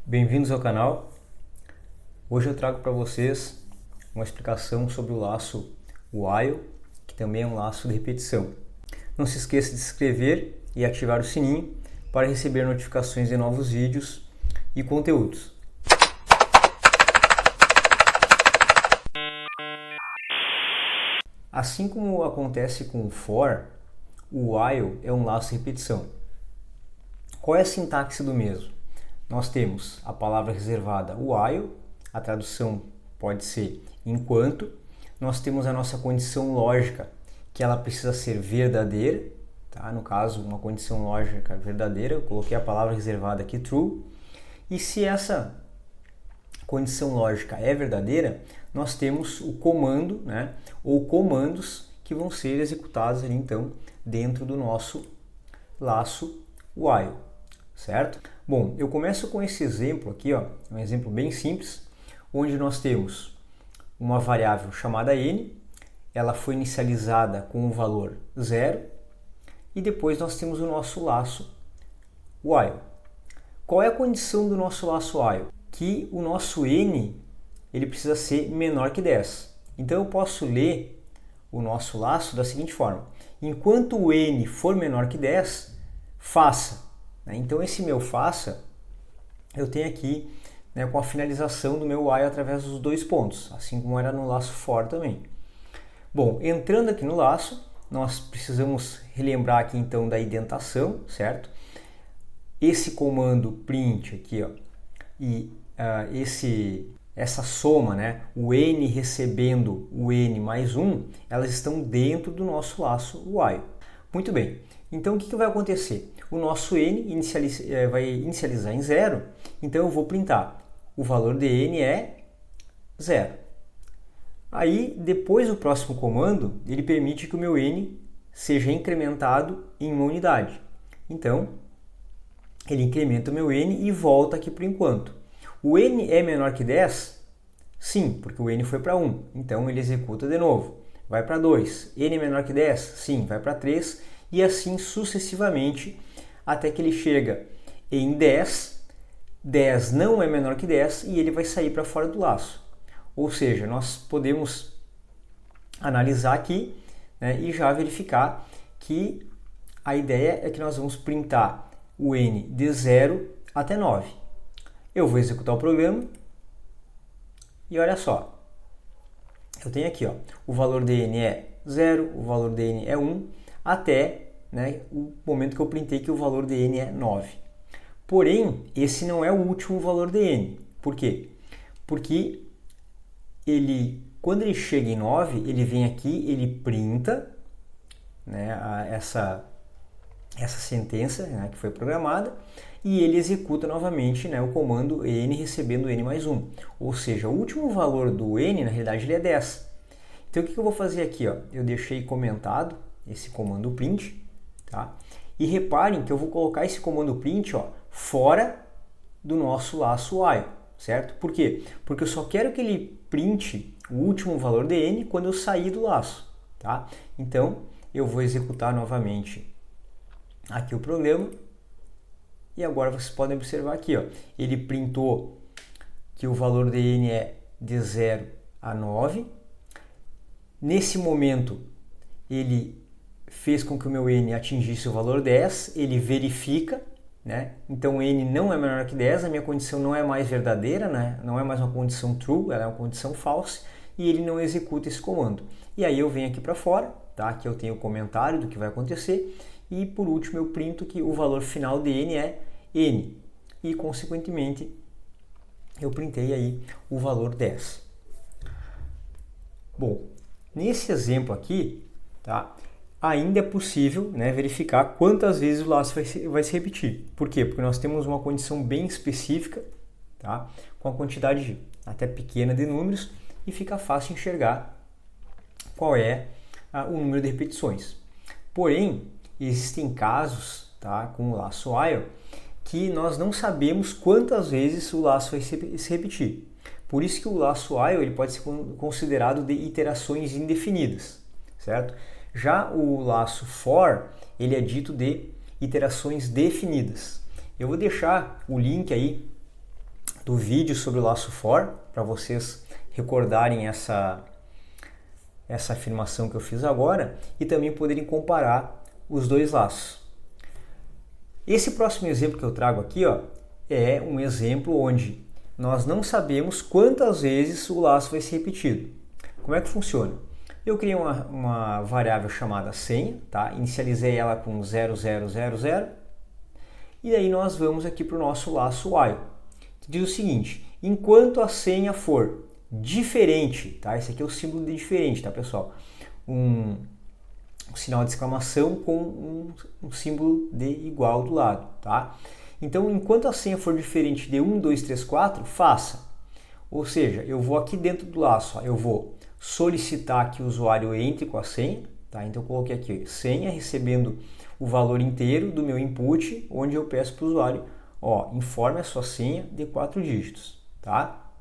Bem-vindos ao canal. Hoje eu trago para vocês uma explicação sobre o laço while, que também é um laço de repetição. Não se esqueça de se inscrever e ativar o sininho para receber notificações de novos vídeos e conteúdos. Assim como acontece com o for, o while é um laço de repetição. Qual é a sintaxe do mesmo? Nós temos a palavra reservada while, a tradução pode ser enquanto. Nós temos a nossa condição lógica, que ela precisa ser verdadeira, tá? No caso, uma condição lógica verdadeira, eu coloquei a palavra reservada aqui true. E se essa condição lógica é verdadeira, nós temos o comando, né? Ou comandos que vão ser executados ali, então, dentro do nosso laço while, certo? Bom, eu começo com esse exemplo aqui, ó, um exemplo bem simples, onde nós temos uma variável chamada n, ela foi inicializada com o valor 0, e depois nós temos o nosso laço while. Qual é a condição do nosso laço while? Que o nosso n ele precisa ser menor que 10. Então eu posso ler o nosso laço da seguinte forma: enquanto o n for menor que 10, faça. Então esse meu faça, eu tenho aqui, né, com a finalização do meu while através dos dois pontos, assim como era no laço for também. Bom, entrando aqui no laço, nós precisamos relembrar aqui então da indentação, certo? Esse comando print aqui, ó, e essa soma, né, o n recebendo o n mais 1, elas estão dentro do nosso laço while. Muito bem, então o que vai acontecer? O nosso n vai inicializar em 0, então eu vou printar. O valor de n é 0. Aí, depois o próximo comando, ele permite que o meu n seja incrementado em uma unidade. Então, ele incrementa o meu n e volta aqui por enquanto. O n é menor que 10? Sim, porque o n foi para 1. Então, ele executa de novo. Vai para 2. N é menor que 10? Sim, vai para 3. E assim sucessivamente, até que ele chega em 10. 10 não é menor que 10 e ele vai sair para fora do laço. Ou seja, nós podemos analisar aqui, né, e já verificar que a ideia é que nós vamos printar o n de 0 até 9. Eu vou executar o programa e olha só. Eu tenho aqui, ó, o valor de n é 0, o valor de n é 1, até, né, o momento que eu printei que o valor de n é 9. Porém, esse não é o último valor de n. Por quê? Porque quando ele chega em 9, ele vem aqui, ele printa, né, essa sentença, né, que foi programada, e ele executa novamente, né, o comando n recebendo n mais 1. Ou seja, o último valor do n, na realidade, ele é 10. Então, o que eu vou fazer aqui? Ó? Eu deixei comentado esse comando print, tá? E reparem que eu vou colocar esse comando print, ó, fora do nosso laço while, certo? Por quê? Porque eu só quero que ele printe o último valor de n quando eu sair do laço, tá? Então, eu vou executar novamente aqui o programa. E agora vocês podem observar aqui, ó, ele printou que o valor de n é de 0 a 9. Nesse momento, ele fez com que o meu n atingisse o valor 10, ele verifica, né? Então o n não é menor que 10, a minha condição não é mais verdadeira, né? Não é mais uma condição true, ela é uma condição false, e ele não executa esse comando. E aí eu venho aqui para fora, tá? Aqui eu tenho o comentário do que vai acontecer, e por último eu printo que o valor final de n é n, e consequentemente eu printei aí o valor 10. Bom, nesse exemplo aqui, tá? Ainda é possível, né, verificar quantas vezes o laço vai se repetir. Por quê? Porque nós temos uma condição bem específica, tá, com a quantidade até pequena de números, e fica fácil enxergar qual é o número de repetições. Porém, existem casos, tá, com o laço while que nós não sabemos quantas vezes o laço vai se repetir. Por isso que o laço while ele pode ser considerado de iterações indefinidas, certo? Já o laço for, ele é dito de iterações definidas. Eu vou deixar o link aí do vídeo sobre o laço for, para vocês recordarem essa afirmação que eu fiz agora e também poderem comparar os dois laços. Esse próximo exemplo que eu trago aqui, ó, é um exemplo onde nós não sabemos quantas vezes o laço vai ser repetido. Como é que funciona? Eu criei uma variável chamada senha, tá? Inicializei ela com 0000 e aí nós vamos aqui para o nosso laço while. Que diz o seguinte: enquanto a senha for diferente, tá? Esse aqui é o símbolo de diferente, tá, pessoal? Um sinal de exclamação com um símbolo de igual do lado, tá? Então, enquanto a senha for diferente de 1, 2, 3, 4, faça. Ou seja, eu vou aqui dentro do laço, ó, eu vou solicitar que o usuário entre com a senha, tá? Então eu coloquei aqui senha recebendo o valor inteiro do meu input, onde eu peço para o usuário, ó, informe a sua senha de 4 dígitos, tá?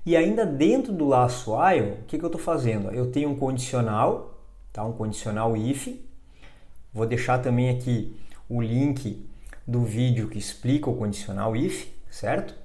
E ainda dentro do laço while, o que eu estou fazendo? Eu tenho um condicional, tá? Um condicional if. Vou deixar também aqui o link do vídeo que explica o condicional if, certo?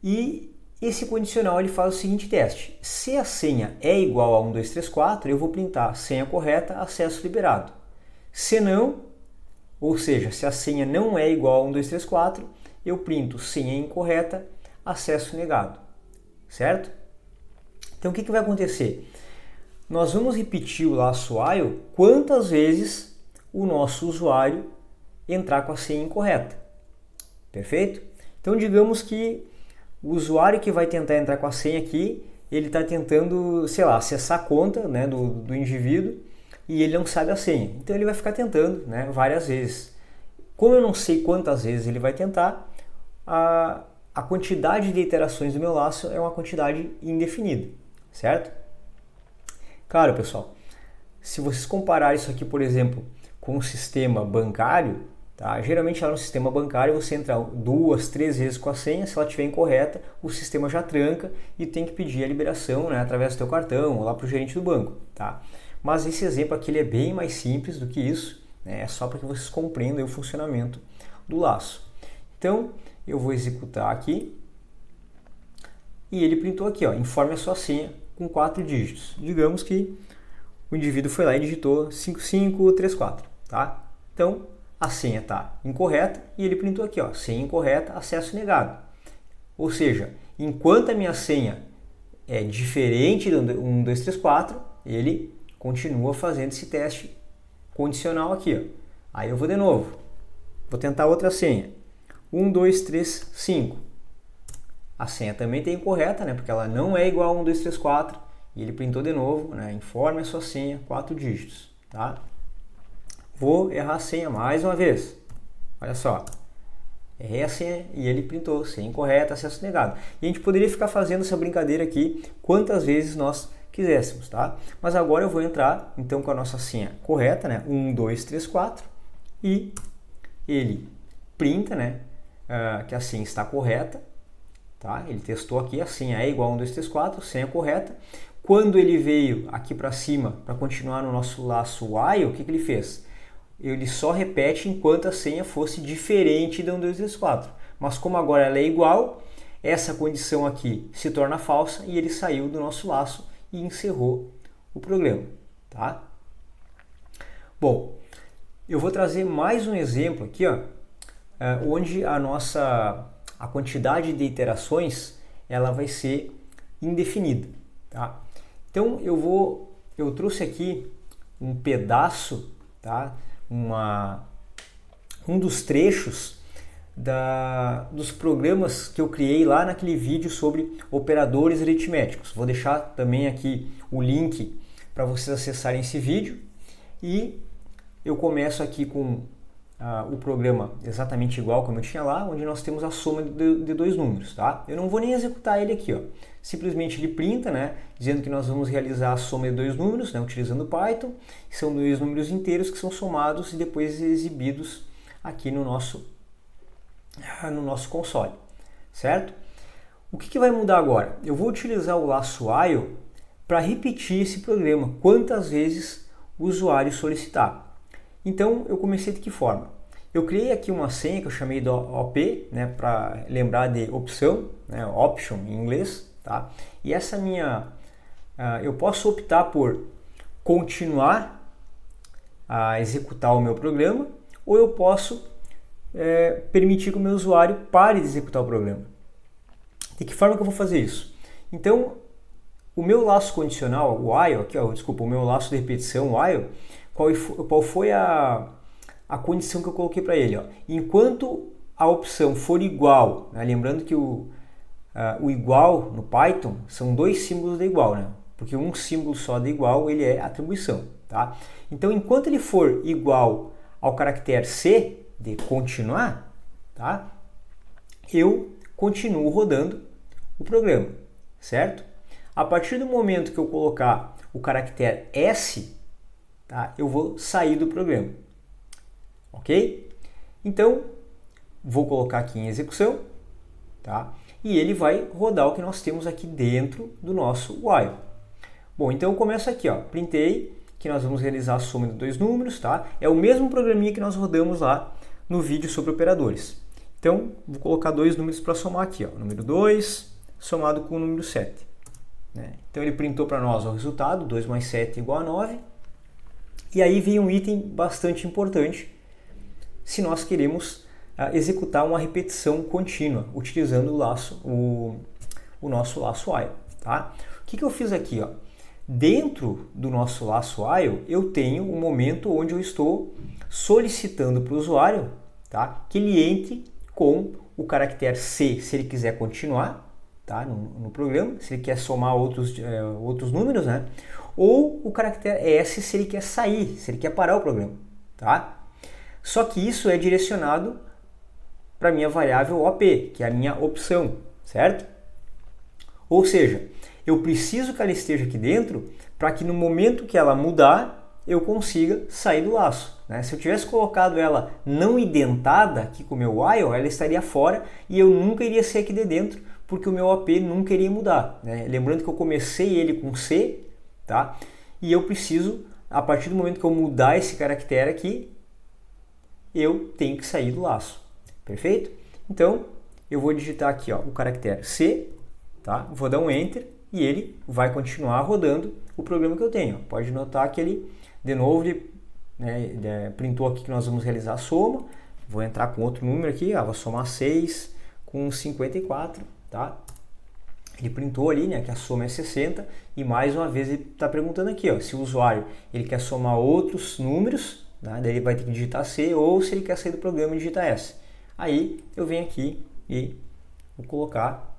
E esse condicional ele faz o seguinte teste: se a senha é igual a 1, 2, 3, 4, eu vou printar senha correta, acesso liberado. Se não, ou seja, se a senha não é igual a 1, 2, 3, 4, eu printo senha incorreta, acesso negado, certo? Então o que vai acontecer? Nós vamos repetir o laço while quantas vezes o nosso usuário entrar com a senha incorreta, perfeito? Então digamos que o usuário que vai tentar entrar com a senha aqui, ele está tentando, sei lá, acessar a conta, né, do indivíduo e ele não sabe a senha. Então ele vai ficar tentando, né, várias vezes. Como eu não sei quantas vezes ele vai tentar, a quantidade de iterações do meu laço é uma quantidade indefinida, certo? Claro, pessoal, se vocês compararem isso aqui, por exemplo, com o sistema bancário, tá? Geralmente lá no sistema bancário você entra 2, 3 vezes com a senha, se ela estiver incorreta, o sistema já tranca e tem que pedir a liberação, né, através do teu cartão ou lá para o gerente do banco, tá? Mas esse exemplo aqui ele é bem mais simples do que isso, né? É só para que vocês compreendam o funcionamento do laço. Então eu vou executar aqui e ele printou aqui, ó, informe a sua senha com 4 dígitos. Digamos que o indivíduo foi lá e digitou 5534, tá? Então a senha está incorreta e ele printou aqui, ó, senha incorreta, acesso negado. Ou seja, enquanto a minha senha é diferente do 1, 2, 3, 4, ele continua fazendo esse teste condicional aqui, ó. Aí eu vou de novo, vou tentar outra senha, 1, 2, 3, 5. A senha também está incorreta, né, porque ela não é igual a 1, 2, 3, 4, e ele printou de novo, né, informe a sua senha, 4 dígitos, tá? Vou errar a senha mais uma vez. Olha só. Errei a senha e ele printou senha incorreta, acesso negado. E a gente poderia ficar fazendo essa brincadeira aqui quantas vezes nós quiséssemos, tá? Mas agora eu vou entrar então com a nossa senha correta, né? 1, 2, 3, 4. E ele printa, né? Que a senha está correta, tá? Ele testou aqui, a senha é igual a 1, 2, 3, 4, senha correta. Quando ele veio aqui para cima para continuar no nosso laço while, o que ele fez? Ele só repete enquanto a senha fosse diferente de 1, 2, 3, 4. Mas como agora ela é igual, essa condição aqui se torna falsa e ele saiu do nosso laço e encerrou o programa, tá? Bom, eu vou trazer mais um exemplo aqui, ó, onde a quantidade de iterações ela vai ser indefinida, tá? Então eu trouxe aqui um pedaço, tá? Um dos trechos dos programas que eu criei lá naquele vídeo sobre operadores aritméticos. Vou deixar também aqui o link para vocês acessarem esse vídeo. E eu começo aqui com o programa exatamente igual como eu tinha lá, onde nós temos a soma de dois números, tá? Eu não vou nem executar ele aqui, ó. Simplesmente ele printa, né, dizendo que nós vamos realizar a soma de dois números, né, utilizando Python. São dois números inteiros que são somados e depois exibidos aqui no nosso console, certo? O que vai mudar agora? Eu vou utilizar o laço while para repetir esse programa quantas vezes o usuário solicitar. Então eu comecei de que forma? Eu criei aqui uma senha que eu chamei de OP, né, para lembrar de opção, né, option em inglês, tá? E essa minha, eu posso optar por continuar a executar o meu programa, ou eu posso permitir que o meu usuário pare de executar o programa. De que forma que eu vou fazer isso? Então, o meu laço condicional, o while, aqui, ó, desculpa, o meu laço de repetição, o while, qual foi a condição que eu coloquei para ele? Ó? Enquanto a opção for igual, né? Lembrando que o igual no Python são dois símbolos de igual, né? Porque um símbolo só de igual ele é atribuição. Tá? Então, enquanto ele for igual ao caractere C de continuar, tá? Eu continuo rodando o programa, certo? A partir do momento que eu colocar o caractere S, tá? Eu vou sair do programa, ok? Então, vou colocar aqui em execução, tá? E ele vai rodar o que nós temos aqui dentro do nosso while. Bom, então eu começo aqui, ó, printei, que nós vamos realizar a soma de dois números, tá? É o mesmo programinha que nós rodamos lá no vídeo sobre operadores. Então, vou colocar dois números para somar aqui, ó, número 2 somado com o número 7. Né? Então, ele printou para nós o resultado, 2 mais 7 igual a 9. E aí vem um item bastante importante, se nós queremos executar uma repetição contínua, utilizando o laço, o nosso laço while. Tá? O que eu fiz aqui? Ó? Dentro do nosso laço while, eu tenho um momento onde eu estou solicitando para o usuário, tá, que ele entre com o caractere C se ele quiser continuar, tá, no programa, se ele quer somar outros números, né, ou o caractere S se ele quer sair, se ele quer parar o programa. Tá? Só que isso é direcionado para a minha variável OP, que é a minha opção, certo? Ou seja, eu preciso que ela esteja aqui dentro para que no momento que ela mudar, eu consiga sair do laço. Né? Se eu tivesse colocado ela não identada aqui com o meu while, ela estaria fora e eu nunca iria ser aqui de dentro, porque o meu OP nunca iria mudar. Né? Lembrando que eu comecei ele com C, tá? E eu preciso, a partir do momento que eu mudar esse caractere aqui, eu tenho que sair do laço. Perfeito? Então, eu vou digitar aqui, ó, o caractere C, tá? Vou dar um Enter e ele vai continuar rodando o programa que eu tenho. Pode notar que ele, de novo, printou aqui que nós vamos realizar a soma. Vou entrar com outro número aqui, vou somar 6 com 54, tá? Ele printou ali, né, que a soma é 60 e mais uma vez ele está perguntando aqui, ó, se o usuário ele quer somar outros números, né, daí ele vai ter que digitar C, ou se ele quer sair do programa e digitar S. Aí eu venho aqui e vou colocar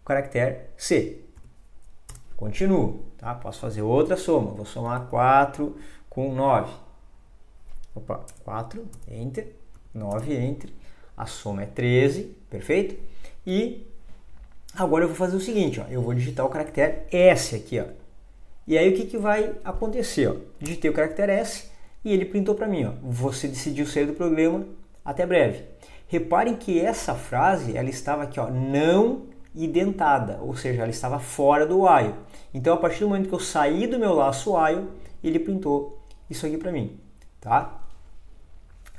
o caractere C. Continuo, tá? Posso fazer outra soma. Vou somar 4 com 9. Opa, 4, Enter, 9, Enter. A soma é 13, perfeito? E agora eu vou fazer o seguinte, ó, eu vou digitar o caractere S aqui, ó. E aí o que vai acontecer? Ó? Digitei o caractere S e ele printou para mim, ó, você decidiu sair do programa, até breve. Reparem que essa frase, ela estava aqui, ó, não identada, ou seja, ela estava fora do while. Então, a partir do momento que eu saí do meu laço while, ele printou isso aqui para mim, tá?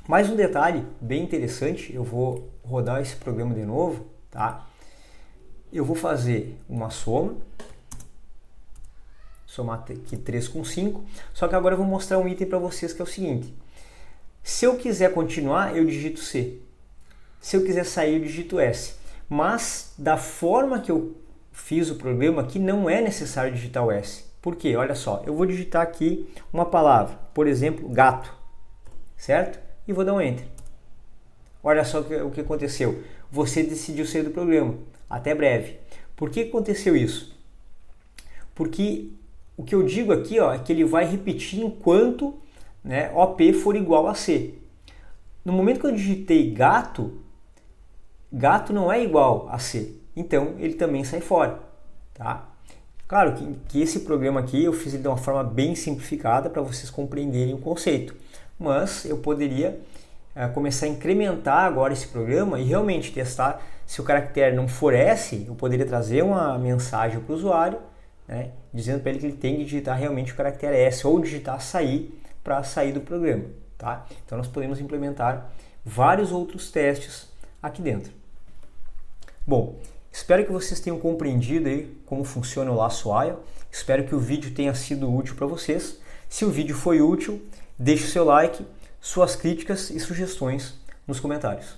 Mais um detalhe bem interessante, eu vou rodar esse programa de novo, tá? Eu vou fazer uma soma, somar aqui 3 com 5, só que agora eu vou mostrar um item para vocês que é o seguinte. Se eu quiser continuar, eu digito C. Se eu quiser sair, eu digito S. Mas da forma que eu fiz o programa aqui, não é necessário digitar o S. Por quê? Olha só, eu vou digitar aqui uma palavra, por exemplo, gato, certo? E vou dar um Enter. Olha só o que aconteceu. Você decidiu sair do programa. Até breve. Por que aconteceu isso? Porque o que eu digo aqui, ó, é que ele vai repetir enquanto, né, OP for igual a C. No momento que eu digitei gato, gato não é igual a C. Então, ele também sai fora. Tá? Claro que esse programa aqui eu fiz ele de uma forma bem simplificada para vocês compreenderem o conceito. Mas eu poderia começar a incrementar agora esse programa e realmente testar. Se o caractere não for S, eu poderia trazer uma mensagem para o usuário, né, dizendo para ele que ele tem que digitar realmente o caractere S ou digitar sair para sair do programa. Tá? Então nós podemos implementar vários outros testes aqui dentro. Bom, espero que vocês tenham compreendido aí como funciona o laço while. Espero que o vídeo tenha sido útil para vocês. Se o vídeo foi útil, deixe o seu like, suas críticas e sugestões nos comentários.